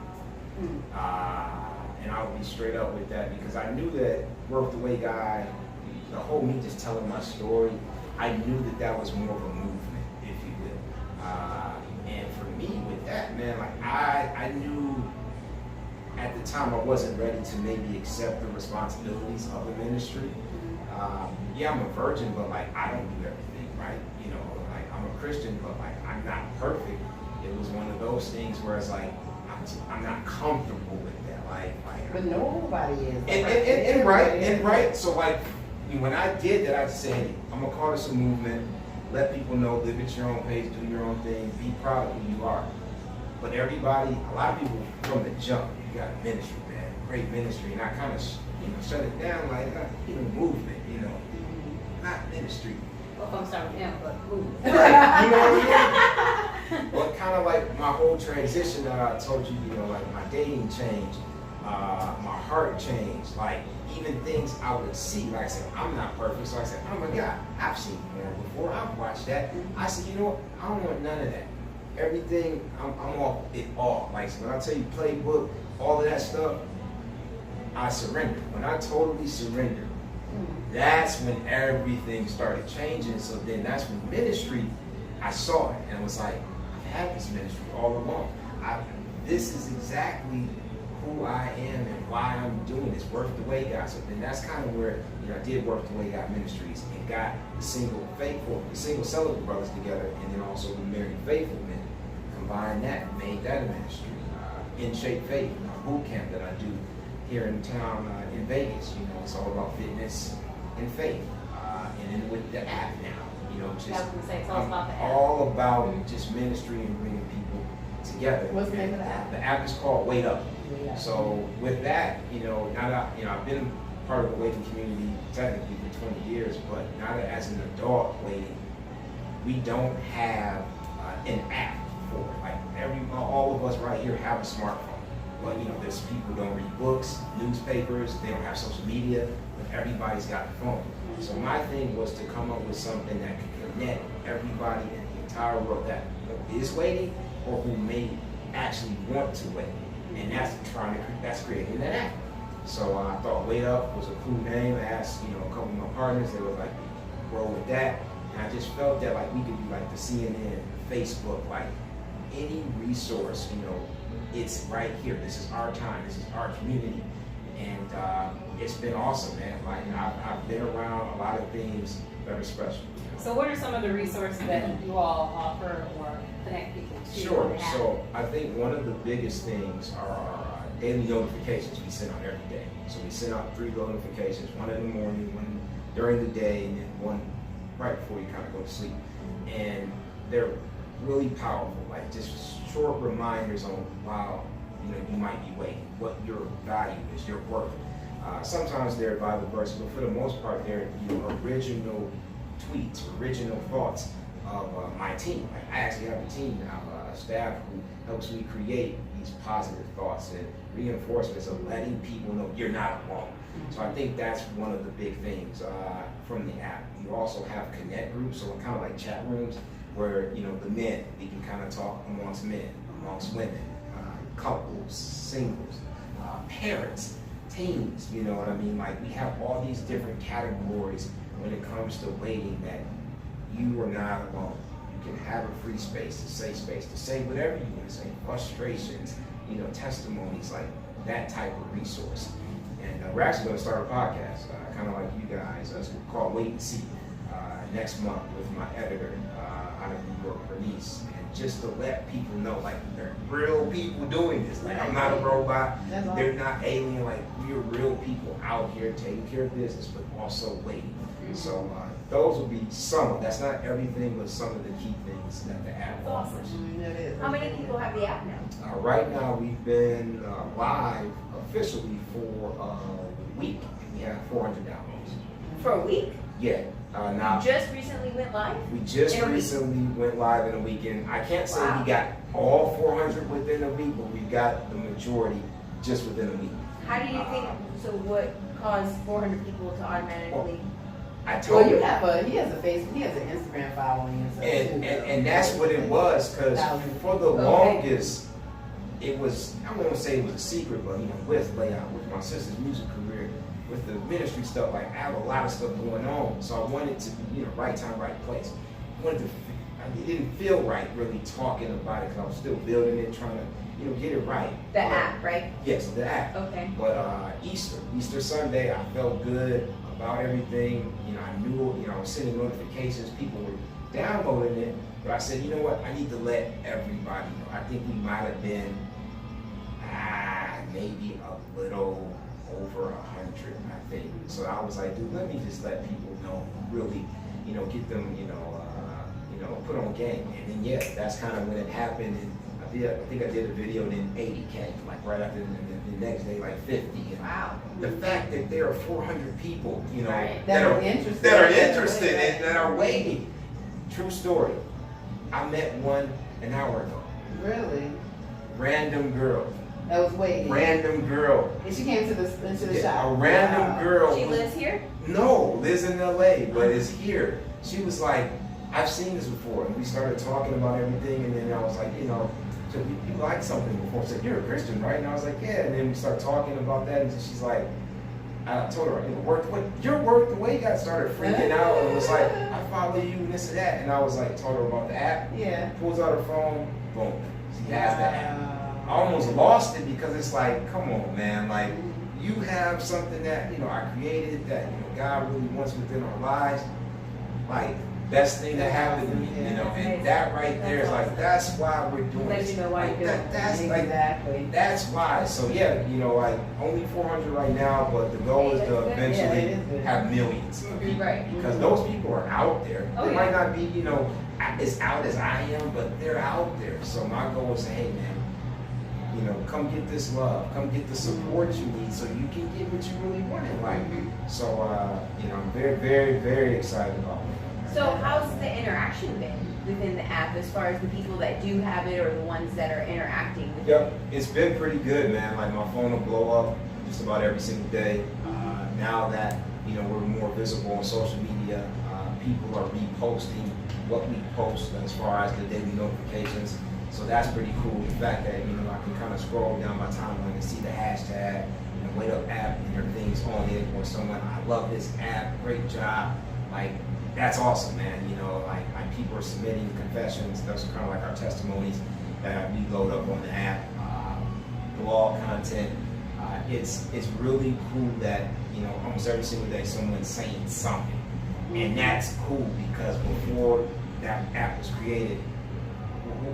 and I'll be straight up with that because I knew that WaitUpGuy, the whole me just telling my story, I knew that that was more of a movement, if you will. And for me with that, man, like I knew at the time I wasn't ready to maybe accept the responsibilities of the ministry. Yeah, I'm a virgin, but like I don't do everything right. You know, like I'm a Christian, but like I'm not perfect. It was one of those things where it's like I'm not comfortable with that. But nobody is. And right. So like when I did that, I just said, hey, I'm gonna call this a movement. Let people know, live at your own pace, do your own thing, be proud of who you are. But everybody, a lot of people from the jump, you got ministry, man, great ministry, and I kind of, shut it down like, movement, not ministry. Well, I'm sorry, yeah, but movement. Right, you know what I mean? But kind of like my whole transition that I told you, like my dating changed, my heart changed, like even things I would see, like I said, I'm not perfect, so I said, oh my God, I've seen porn before, I've watched that. I said, you know what, I don't want none of that. Everything, I'm off it all. Like when I tell you playbook, all of that stuff, I surrendered. When I totally surrendered, that's when everything started changing. So then that's when ministry, I saw it and was like, I've had this ministry all along. This is exactly who I am and why I'm doing this, Worth the Way God. So then that's kind of where I did Worth the Way God Ministries and got the single celibate brothers together, and then also the married faithful men. Combined that, made that a ministry. In Shape Faith, a boot camp that I do here in town in Vegas. It's all about fitness and faith. And then with the app now, just tell us about the app. All about just ministry and bringing people together. What's the name of the app? The app is called Layop. So with that, now that I've been part of the waiting community technically for 20 years, but now that as an adult waiting, we don't have an app for it. Like all of us right here have a smartphone, but there's people who don't read books, newspapers, they don't have social media, but everybody's got a phone. So my thing was to come up with something that could connect everybody in the entire world that is waiting or who may actually want to wait. And that's creating that app. So I thought Layup was a cool name. I asked, a couple of my partners, they were like, roll with that. And I just felt that like we could be like the CNN, Facebook, like any resource, it's right here. This is our time. This is our community. And it's been awesome, man. Like I've been around a lot of things that are special. So what are some of the resources that you all offer or connect people to? Sure. So I think one of the biggest things are our daily notifications we send out every day. So we send out 3 notifications, one in the morning, one during the day, and then one right before you kind of go to sleep. And they're really powerful, like just short reminders on wow, you might be waiting, what your value is, your worth. Sometimes they're Bible verses, but for the most part, they're original tweets, original thoughts of my team. Like, I actually have a team now, a staff who helps me create these positive thoughts and reinforcements of letting people know you're not alone. So I think that's one of the big things from the app. You also have connect groups, so kind of like chat rooms where the men, we can kind of talk amongst men, amongst women, couples, singles, parents, teens, you know what I mean? Like we have all these different categories when it comes to waiting that you are not alone. You can have a free space, to say whatever you want to say, frustrations, testimonies, like that type of resource. And we're actually going to start a podcast, kind of like you guys. It's called Wait and See next month with my editor out of New York, Bernice. And just to let people know, like, there are real people doing this. Like, I'm not a robot. They're not alien. Like, we're real people out here taking care of business, but also waiting. So those will be some. That's not everything, but some of the key things that the app offers. How many people have the app now? Right now, we've been live officially for a week. We have 400 downloads. For a week? Yeah. Now, You just recently went live? we just in a week? recently went live in a weekend. I can't say Wow. we got all 400 within a week, but we got the majority just within a week. How do you think, so what caused 400 people to automatically? I told Well, you. he has a Facebook, he has an Instagram following and stuff too. And that's what it was, because for the longest, it was, I won't say it was a secret, but with Layop, with my sister's music career, with the ministry stuff, like I have a lot of stuff going on, so I wanted to be, right time, right place. It didn't feel right really talking about it, because I was still building it, trying to, get it right. The app, right? Yes, the app. Okay. But Easter Sunday, I felt good about everything. I knew, I was sending notifications, people were downloading it, but I said, you know what, I need to let everybody know. I think we might have been maybe a little over 100, I think. So I was like, dude, let me just let people know, really, get them, put on game. And then yeah, that's kind of when it happened. And I think I did a video, and then 80K, like right after the next day, like 50. And Wow. the fact that there are 400 people, Right. That are interested. and that are waiting. True story. I met one an hour ago. Really? Random girl. That was waiting. Random girl. And she came into the Yeah, shop. a random Wow. girl. She lives here? No, lives in LA, but is here. She was like, I've seen this before, and we started talking about everything, and then I was like, so you liked something before. I said, you're a Christian, right? And I was like, yeah. And then we started talking about that, and she's like, I told her, your work, the way you got started freaking out, and was like, I follow you, and this and that. And I was like, told her about the app. Yeah. Pulls out her phone, boom. She has the app. I almost lost it, because it's like, come on, man. Like, you have something that, I created, that, God really wants within our lives. Like, best thing that happened to me, and that right there is like, that's why we're doing Let this. you know why Like, you're doing it. that's like, Exactly. that's why. So yeah, like only 400 right now, but the goal is to Yeah, eventually it is good. have millions of people. Right. Because those people are out there. Oh, They yeah. might not be, as out as I am, but they're out there. So my goal is to, hey man, come get this love, come get the support you need, so you can get what you really want in life. So I'm very, very, very excited about it. So how's the interaction been within the app as far as the people that do have it or the ones that are interacting with it? Yep, it's been pretty good, man. Like my phone will blow up just about every single day. Now that we're more visible on social media, people are reposting what we post as far as the daily notifications. So that's pretty cool. The fact that I can kind of scroll down my timeline and see the hashtag and WaitUp app and everything's on it, or someone, I love this app, great job. Like, that's awesome, man. Like people are submitting confessions. Those are kind of like our testimonies that we load up on the app. Blog content. It's really cool that almost every single day someone's saying something, and that's cool, because before that app was created,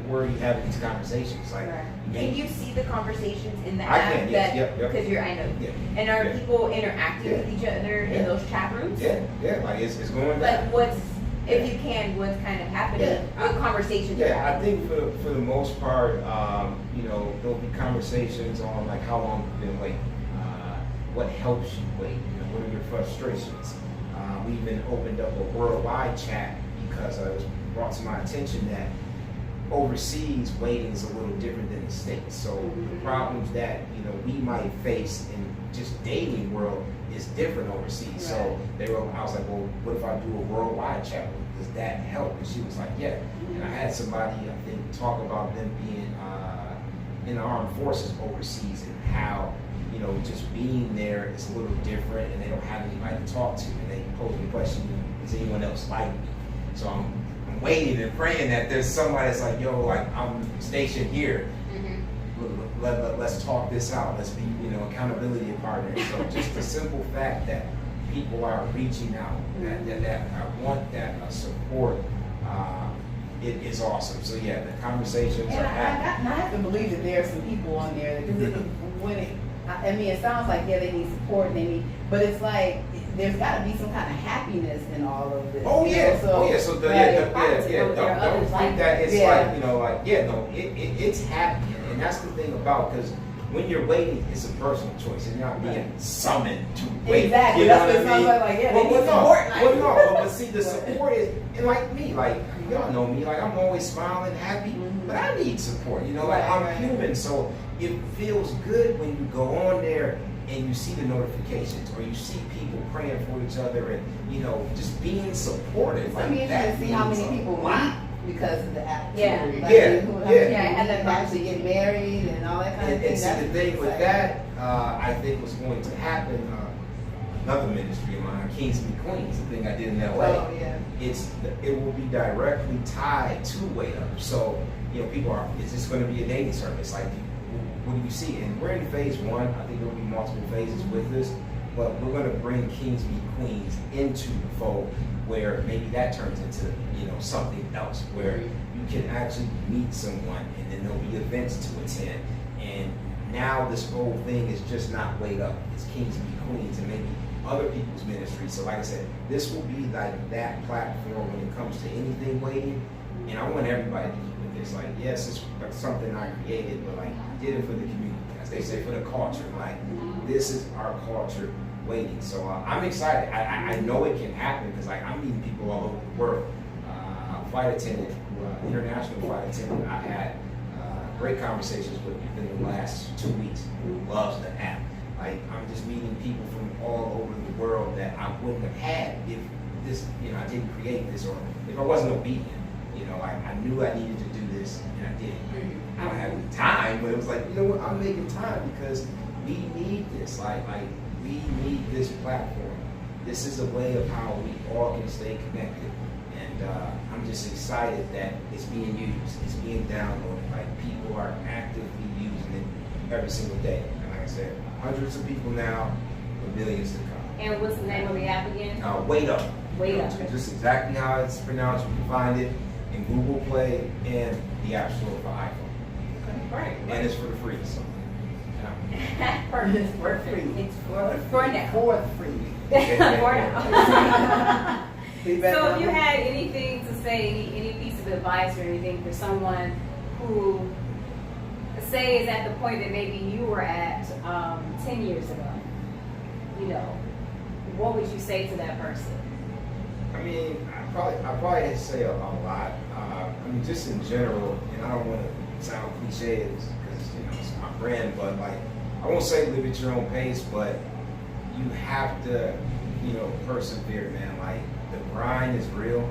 where are you having these conversations? Like, Can you see the conversations in the I app? can, yes, yep. Because I know. Yeah. And are Yeah. people interacting Yeah. with each other in Yeah. those chat rooms? yeah, like it's going down. Like if you can, what's kind of happening? Yeah. What conversations are Yeah, I happening? think for the most part, there'll be conversations on like how long you've been waiting, what helps you wait, what are your frustrations. We even opened up a worldwide chat, because it was brought to my attention that overseas waiting is a little different than the States. So the problems that we might face in just dating world is different overseas. So I was like, well, what if I do a worldwide chat? Does that help? And she was like, yeah. And I had somebody, I think, talk about them being in the armed forces overseas, and how just being there is a little different, and they don't have anybody to talk to, and they pose the question, is anyone else like me? So I'm waiting and praying that there's somebody that's like, yo, like I'm stationed here. Let's talk this out. Let's be, accountability partners. So just the simple fact that people are reaching out, that I want that support, it is awesome. So yeah, the conversations And are happening. I have to believe that there are some people on there, because it sounds like, yeah, they need support, but it's like, there's got to be some kind of happiness in all of this. Oh you yeah, know? So, oh yeah. So There are don't others like think that it's Yeah. like, you know, like, yeah, no, it's happy, and that's the thing about, because when you're waiting, it's a personal choice. You're not being summoned to wait. Exactly. You know That's what it what I mean? sounds like. Yeah, they need no, support. well, no, but see, the support is, and like me, like y'all know me, like I'm always smiling, happy, Mhm. but I need support. You know, like I'm Right. human, so it feels good when you go on there and you see the notifications, or you see people praying for each other, and you know, just being supportive. It's Like gonna be interesting to see how means many a people lot. meet because of the app. Yeah. Like, Yeah. who- how Yeah. many Yeah, I had that people actually get married and all that kind of And thing. see, That's the thing with exciting. that, I think what's going to happen, another ministry of mine, Kings and Queens, the thing I did in LA, Oh yeah. it will be directly tied to WaitUp. So, you know, people are, is this going to be a dating service? Like, what do you see? And we're in phase one. I think there will be multiple phases with this, but we're going to bring Kings and Queens into the fold, where maybe that turns into, you know, something else, where you can actually meet someone, and then there'll be events to attend. And now this whole thing is just not WaitUp. It's Kings and Queens, and maybe other people's ministries. So like I said, this will be like that platform when it comes to anything waiting. And I want everybody to keep with this. Like, yes, it's something I created, but like I did it for the community, as they say, for the culture. Like, this is our culture waiting. So I'm excited. I know it can happen, because like I'm meeting people all over the world. Flight attendant, international flight attendant, I had great conversations with within the last 2 weeks, who loves the app. Like, I'm just meeting people from all over the world that I wouldn't have had if this, you know, I didn't create this, or if I wasn't obedient. You know, I knew I needed to do this, and I did. I don't have the time, but it was like, you know what, I'm making time because we need this. Like we need this platform. This is a way of how we all can stay connected. And I'm just excited that it's being used, it's being downloaded. Like, people are actively using it every single day. And like I said, hundreds of people now, but millions to come. And what's the name of the app again? WaitUp. WaitUp. Just exactly how it's pronounced. You can find it in Google Play and the App Store for iPhone. Right. And it's for the free. So, Perfect. For free. It's for now. For free. For now. Be back So on if you it. had anything to say, any piece of advice or anything for someone who, say, is at the point that maybe you were at 10 years ago, you know, what would you say to that person? I mean, I probably say a lot. I mean, just in general, and I don't want to sound cliche because, you know, it's my brand, but like, I won't say live at your own pace, but you have to, you know, persevere, man. Like, the grind is real,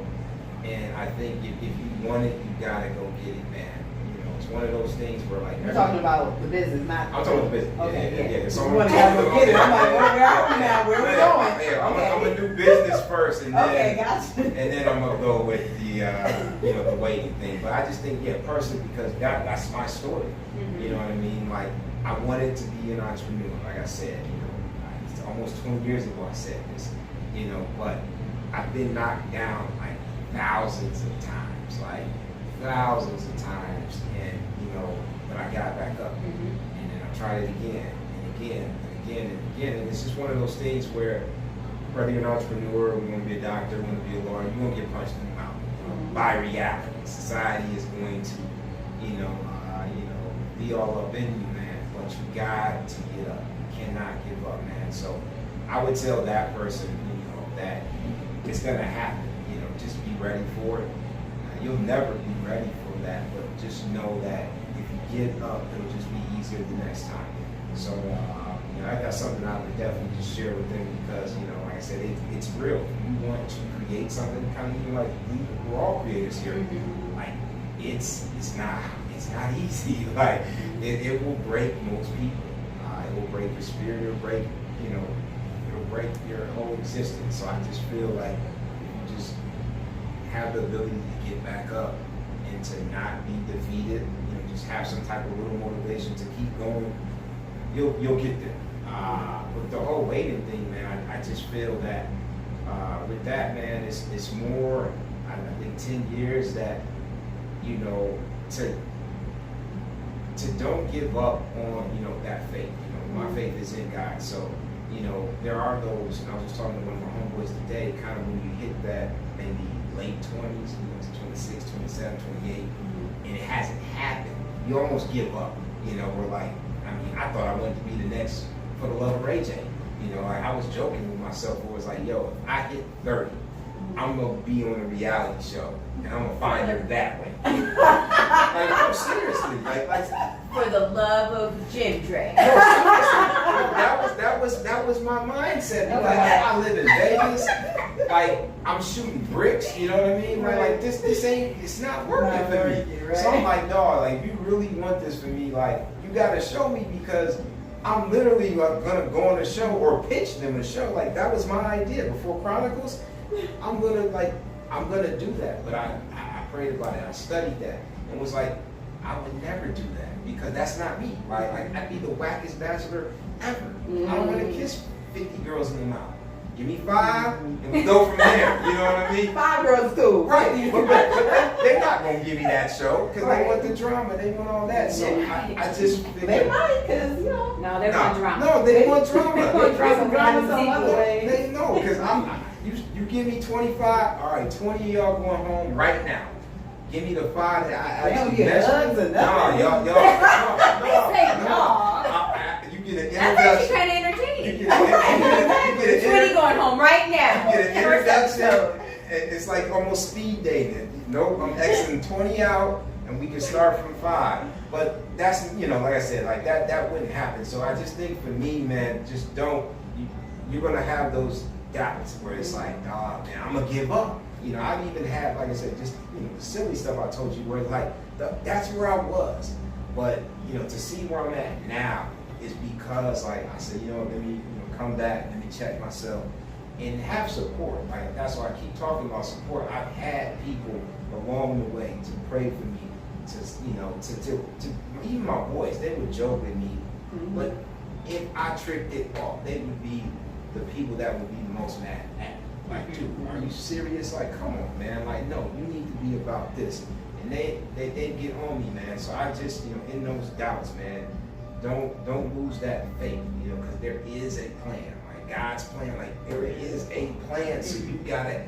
and I think if you want it, you gotta go get it, man. You know, it's one of those things where like You're talking about the business, not. I'm talking about the business. Okay, yeah. So you want to go get it? I'm like, where are we now? Where we going? Yeah, Okay. I'm gonna do business first, and then Okay, gotcha. and then I'm gonna go with the you know, the waiting thing. But I just think, yeah, personally, because that's my story. You know what I mean? Like, I wanted to be an entrepreneur, like I said. You know, it's almost 20 years ago I said this. You know, but I've been knocked down like thousands of times, and you know, but I got back up, and then I tried it again and again and again and again, and it's just one of those things where whether you're an entrepreneur, you want to be a doctor, you want to be a lawyer, you're gonna get punched in the mouth by reality. Society is going to, you know, be all up in you, man. But you got to get up. You cannot give up, man. So I would tell that person, you know, that it's gonna happen. You know, just be ready for it. You'll never be ready for that, but just know that if you get up, it'll just be easier the next time. So, you know, that's something I would definitely just share with them because, you know, like I said, it's real. You want to create something, kind of like we're all creators here. Like, it's not easy. Like, it will break most people. It will break your spirit. It'll break, you know, it'll break your whole existence. So I just feel like you just have the ability to get back up and to not be defeated. You know, just have some type of little motivation to keep going. You'll get there. With the whole waiting thing, man, I just feel that with that, man, it's more. I think 10 years that, you know, to don't give up on, you know, that faith. You know, my faith is in God. So you know, there are those, and I was just talking to one of my homeboys today, kind of when you hit that maybe late 20s, you know, it's 26, 27, 28, and it hasn't happened, you almost give up. You know, we're like, I mean, I thought I wanted to be the next For the Love of Ray J. You know, like, I was joking with myself, where it was like, yo, if I hit 30, I'm gonna be on a reality show, and I'm gonna find her that way. Like, no, seriously, like For the love of JimDre. no, seriously, that was my mindset. Like, I live in Vegas, like I'm shooting bricks, you know what I mean? Like this ain't, it's not working for me. Right? So I'm like, dog, like, if you really want this for me, like, you gotta show me, because I'm literally gonna go on a show or pitch them a show. Like, that was my idea before Chronicles. I'm gonna do that. But I prayed about it. I studied that and was like, I would never do that, because that's not me. Like I'd be the wackest bachelor ever. I don't want to kiss 50 girls in the mouth. Give me 5 and we go from there. You know what I mean? 5 girls too. Right. But they're not gonna give me that show, because they want the drama. They want all that. So I just figured, They might, because, you know. No, they want drama. No, they want drama. They want drama. Drama some other way. They know, because you give me 25, all right, 20 of y'all going home right now. Give me the 5 that I They don't actually get hugs measured. or nothing. No. They say no. You get an I thought she's introduction. trying to You entertain. get an 20 going home right now. You get an First introduction. episode. It's like almost speed dating. Nope, I'm Xing 20 out, and we can start from 5. But that's, you know, like I said, like that wouldn't happen. So I just think, for me, man, just don't. You're gonna have those doubts where it's like, oh man, I'm gonna give up. You know, I've even had, like I said, just, you know, the silly stuff I told you, where it's like, that's where I was. But, you know, to see where I'm at now is because, like I said, you know, let me, come back, let me check myself, and have support. Like, that's why I keep talking about support. I've had people along the way to pray for me, to, you know, to even my boys, they would joke with me, but if I tripped it off, they would be the people that would be the most mad at me. Like, dude, are you serious? Like, come on, man. Like, no, you need to be about this. And they get on me, man. So I just, you know, in those doubts, man, don't lose that faith, you know, because there is a plan. Like, God's plan, like, there is a plan. So you gotta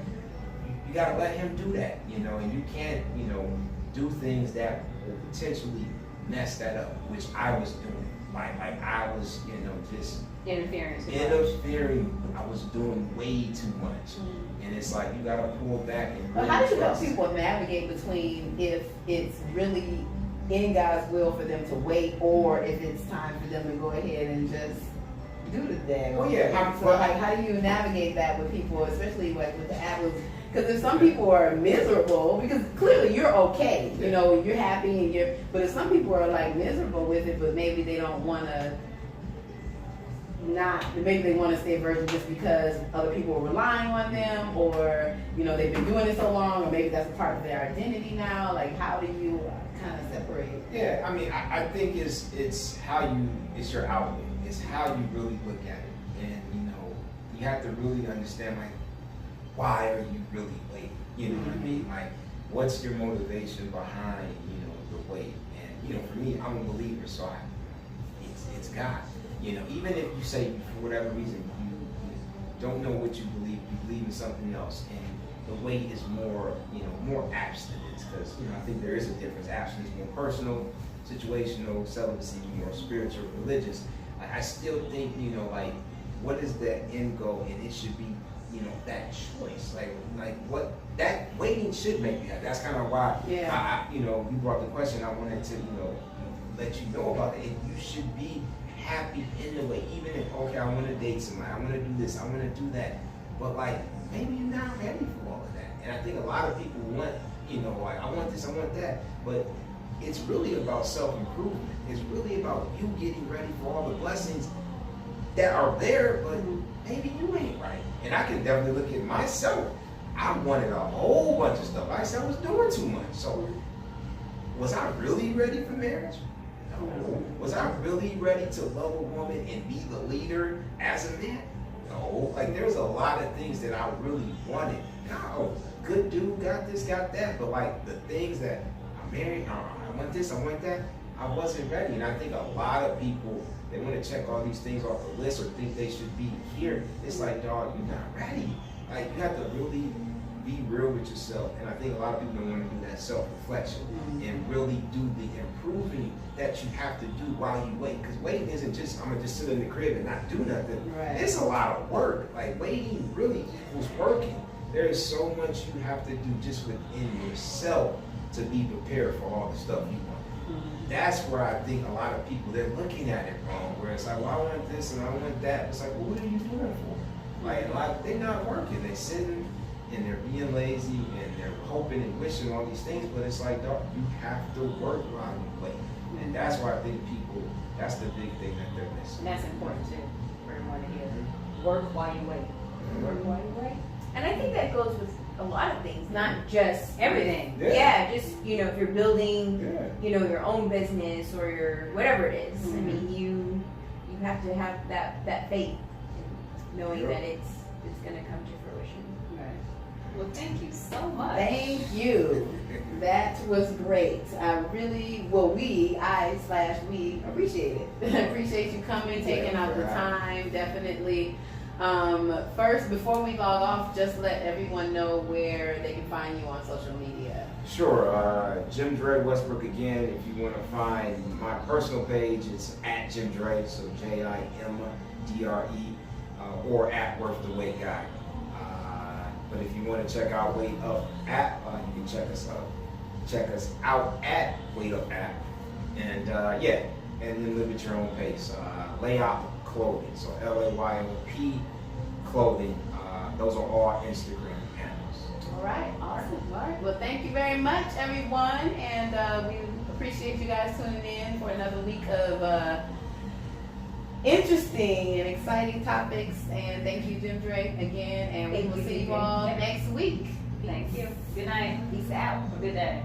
let Him do that, you know, and you can't, you know, do things that will potentially mess that up, which I was doing. Like I was, you know, just interfering. I was doing way too much. And it's like, you gotta pull back and Well, really how do you help trust. people navigate between if it's really in God's will for them to wait, or if it's time for them to go ahead and just do the thing? Oh, yeah. So, like, how do you navigate that with people, especially like with the athletes? Because if some people are miserable, because clearly you're okay, you know, you're happy, and but if some people are like miserable with it, but maybe they don't want to. Maybe they want to stay virgin just because other people are relying on them, or, you know, they've been doing it so long, or maybe that's a part of their identity now. Like, how do you kind of separate? Yeah, I mean, I think it's your outlook. It's how you really look at it. And, you know, you have to really understand, like, why are you really waiting? You know what I mean? Like, what's your motivation behind, you know, the wait? And, you know, for me, I'm a believer, so it's God. You know, even if you say, for whatever reason, you don't know what you believe in something else, and the wait is more, you know, more abstinence, because, you know, I think there is a difference. Abstinence is more personal, situational, celibacy is more spiritual, religious. I still think, you know, like, what is the end goal? And it should be, you know, that choice. Like what that waiting should make you happy. That's kind of why, I, you know, you brought the question. I wanted to, you know, let you know about it. And you should be happy in the way, even if, okay, I want to date somebody, I want to do this, I want to do that, but like, maybe you're not ready for all of that. And I think a lot of people want, you know, like, I want this, I want that, but it's really about self-improvement. It's really about you getting ready for all the blessings that are there, but maybe you ain't right. And I can definitely look at myself. I wanted a whole bunch of stuff. I said I was doing too much. So was I really ready for marriage? No. Was I really ready to love a woman and be the leader as a man? No. Like, there was a lot of things that I really wanted. No, good dude, got this, got that, but like the things that I'm married, I want this, I want that, I wasn't ready. And I think a lot of people, They want to check all these things off the list or think they should be here. It's like, dog, you're not ready. Like, you have to really be real with yourself. And I think a lot of people don't want to do that self-reflection and really do the improving that you have to do while you wait. Because waiting isn't just, I'm going to just sit in the crib and not do nothing. Right. It's a lot of work. Like, waiting really equals working. There is so much you have to do just within yourself to be prepared for all the stuff you want. That's where I think a lot of people, they're looking at it wrong. Where it's like, well, I want this and I want that. It's like, well, what are you doing it for? Like, they're not working. They're sitting and they're being lazy and they're hoping and wishing all these things. But it's like, dog, you have to work while you wait. And that's why I think people, that's the big thing that they're missing. And that's important too for everyone to hear. Work while you wait. Work while you wait. And I think that goes with a lot of things, not just Everything. Yeah, just if you're building, Yeah. your own business or your whatever it is. I mean, you have to have that faith, knowing Sure. that it's going to come to fruition. Right. Well, thank you so much. Thank you. That was great. I really, we appreciate it. Appreciate you coming, taking out the time, definitely. First, before we log off, just let everyone know where they can find you on social media. Sure. JimDre Westbrook again. If you want to find my personal page, it's at JimDre, so JimDre, or at Worth the Wait Guy. But if you want to check out WaitUp app, you can check us out at WaitUp app, and and then live at your own pace. Layop Clothing, so LAYOP Clothing. Those are all Instagram handles. All right, awesome. All right. Well, thank you very much, everyone, and we appreciate you guys tuning in for another week of interesting and exciting topics. And thank you, JimDre, again, and we will see you all next week. Thank you. Good night. Peace out. Have a good day.